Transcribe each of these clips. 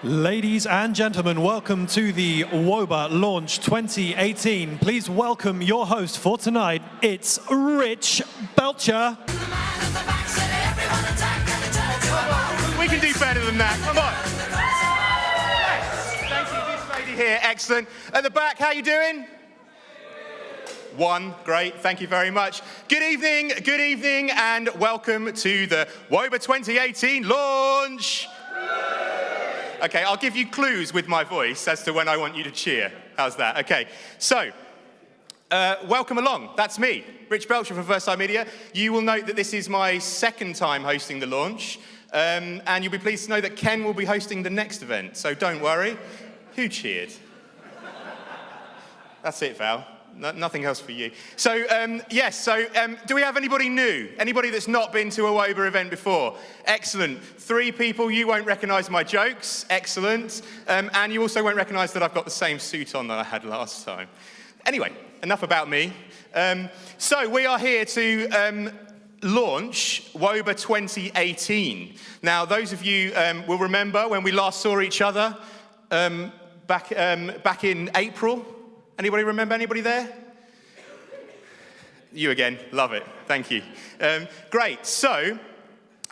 Ladies and gentlemen, welcome to the WOBA Launch 2018. Please welcome your host for tonight. It's Rich Belcher. We can do better than that. Come on. Yes. Thank you. This lady here, excellent. At the back, how you doing? One, great. Thank you very much. Good evening, and welcome to the WOBA 2018 launch. Okay, I'll give you clues with my voice as to when I want you to cheer. How's that? Okay, so, welcome along. That's me, Rich Belcher from First Time Media. You will note that this is my second time hosting the launch, and you'll be pleased to know that Ken will be hosting the next event, so don't worry. Who cheered? That's it, Val. Nothing else for you. So, yes, do we have anybody new? Anybody that's not been to a WOBA event before? Excellent. 3 people, you won't recognise my jokes. Excellent. And you also won't recognise that I've got the same suit on that I had last time. Anyway, enough about me. So we are here to launch WOBA 2018. Now, those of you will remember when we last saw each other back in April. Anybody remember anybody there? You again, love it, thank you. Great, so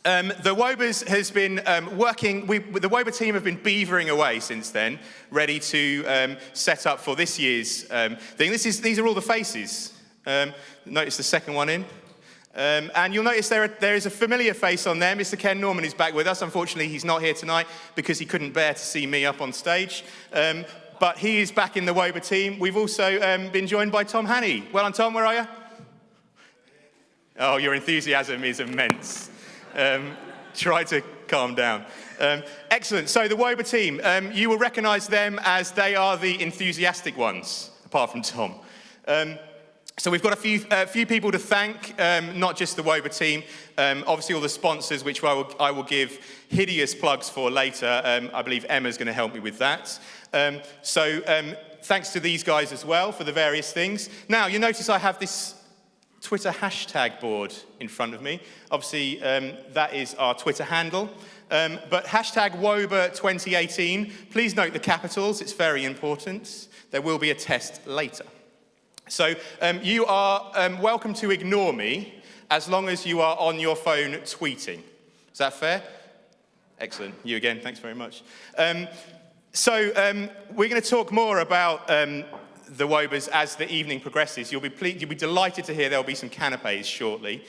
the WOBAs has been working, the WOBA team have been beavering away since then, ready to set up for this year's thing. These are all the faces. Notice the second one in. And you'll notice there is a familiar face on there. Mr. Ken Norman is back with us. Unfortunately, he's not here tonight because he couldn't bear to see me up on stage. But he is back in the WOBA team. We've also been joined by Tom Hannay. Well done, Tom, where are you? Oh, your enthusiasm is immense. Try to calm down. Excellent, so the WOBA team, you will recognise them as they are the enthusiastic ones, apart from Tom. So we've got a few people to thank, not just the WOBA team, obviously all the sponsors, which I will give hideous plugs for later. I believe Emma's going to help me with that. Thanks to these guys as well for the various things. Now, you notice I have this Twitter hashtag board in front of me. Obviously, that is our Twitter handle. But hashtag WOBA 2018, please note the capitals, it's very important. There will be a test later. So you are welcome to ignore me as long as you are on your phone tweeting. Is that fair? Excellent. You again, thanks very much. We're going to talk more about the WOBAs as the evening progresses. You'll be delighted to hear there'll be some canapes shortly.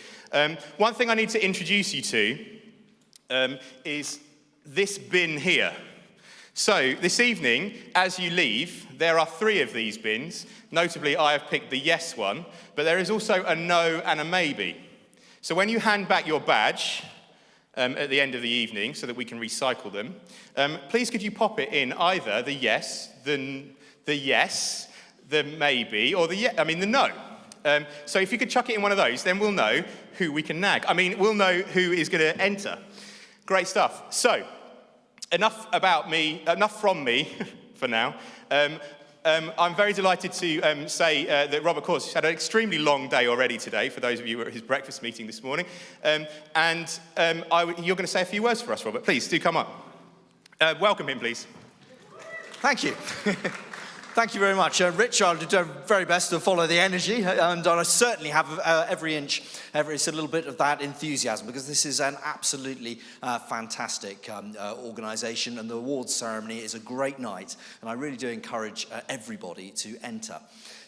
One thing I need to introduce you to is this bin here. So this evening, as you leave, there are 3 of these bins. Notably, I have picked the yes one, but there is also a no and a maybe. So when you hand back your badge at the end of the evening so that we can recycle them, please could you pop it in either the yes, the maybe, or the no. So if you could chuck it in one of those, then we'll know who we can nag. We'll know who is going to enter. Great stuff. So, enough from me for now. I'm very delighted to say that Robert Course has had an extremely long day already today, for those of you who were at his breakfast meeting this morning. You're going to say a few words for us, Robert. Please, do come up. Welcome him, please. Thank you. Thank you very much. Rich, I'll do my very best to follow the energy, and I certainly have every little bit of that enthusiasm, because this is an absolutely fantastic organisation, and the awards ceremony is a great night, and I really do encourage everybody to enter.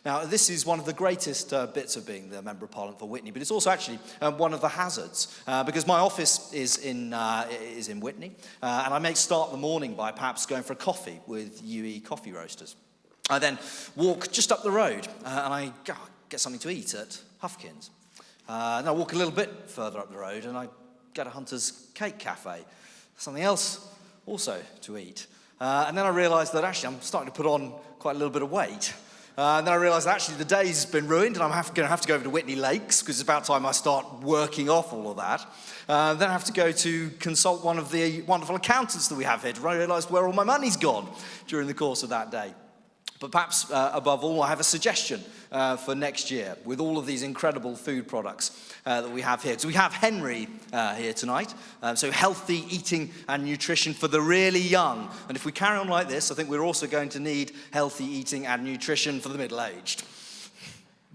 Now, this is one of the greatest bits of being the Member of Parliament for Witney, but it's also actually one of the hazards, because my office is in Witney, and I may start the morning by perhaps going for a coffee with UE Coffee Roasters. I then walk just up the road, and I get something to eat at Huffkins. Then I walk a little bit further up the road, and I get a Hunter's Cake Cafe, something else also to eat. And then I realise that actually I'm starting to put on quite a little bit of weight. And then I realised that actually the day's been ruined, and I'm going to have to go over to Witney Lakes, because it's about time I start working off all of that. Then I have to go to consult one of the wonderful accountants that we have here to realise where all my money's gone during the course of that day. But perhaps above all, I have a suggestion for next year with all of these incredible food products that we have here. So we have Henry here tonight, so healthy eating and nutrition for the really young. And if we carry on like this, I think we're also going to need healthy eating and nutrition for the middle-aged.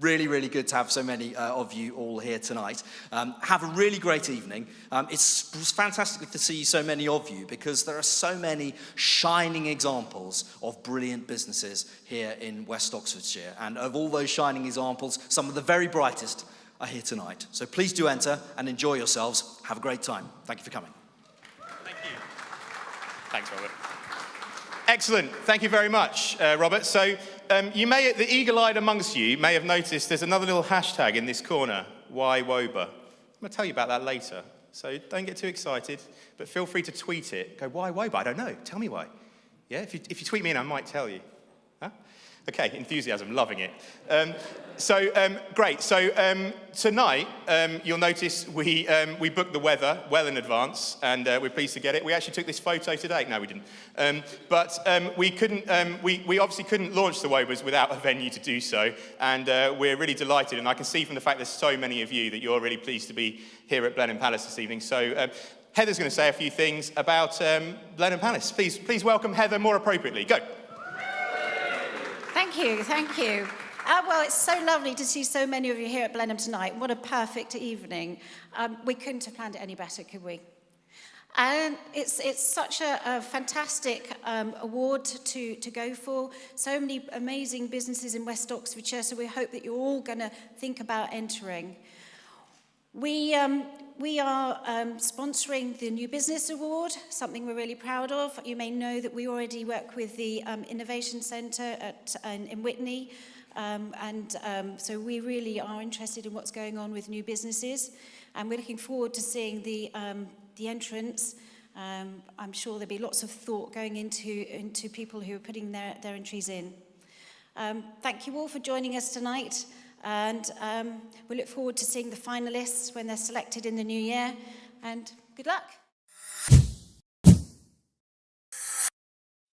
Really, really good to have so many of you all here tonight. Have a really great evening. It's fantastic to see so many of you because there are so many shining examples of brilliant businesses here in West Oxfordshire. And of all those shining examples, some of the very brightest are here tonight. So please do enter and enjoy yourselves. Have a great time. Thank you for coming. Thank you. Thanks, Robert. Excellent. Thank you very much, Robert. So the eagle-eyed amongst you may have noticed there's another little hashtag in this corner, why WOBA. I'm going to tell you about that later. So don't get too excited, but feel free to tweet it. Go, why WOBA? I don't know. Tell me why. Yeah, if you tweet me in, I might tell you. Huh? Okay, enthusiasm, loving it. Great. So tonight, you'll notice we booked the weather well in advance, and we're pleased to get it. We actually took this photo today. No, we didn't. We couldn't. We obviously couldn't launch the WOBAs without a venue to do so, and we're really delighted. And I can see from the fact there's so many of you that you're really pleased to be here at Blenheim Palace this evening. So Heather's going to say a few things about Blenheim Palace. Please welcome Heather more appropriately. Go. Thank you, thank you. Well, it's so lovely to see so many of you here at Blenheim tonight. What a perfect evening. We couldn't have planned it any better, could we? And it's such a fantastic award to go for. So many amazing businesses in West Oxfordshire, so we hope that you're all going to think about entering. We are sponsoring the New Business Award, something we're really proud of. You may know that we already work with the Innovation Centre in Witney, so we really are interested in what's going on with new businesses, and we're looking forward to seeing the entrance. I'm sure there'll be lots of thought going into people who are putting their entries in. Thank you all for joining us tonight. And we look forward to seeing the finalists when they're selected in the new year. And good luck.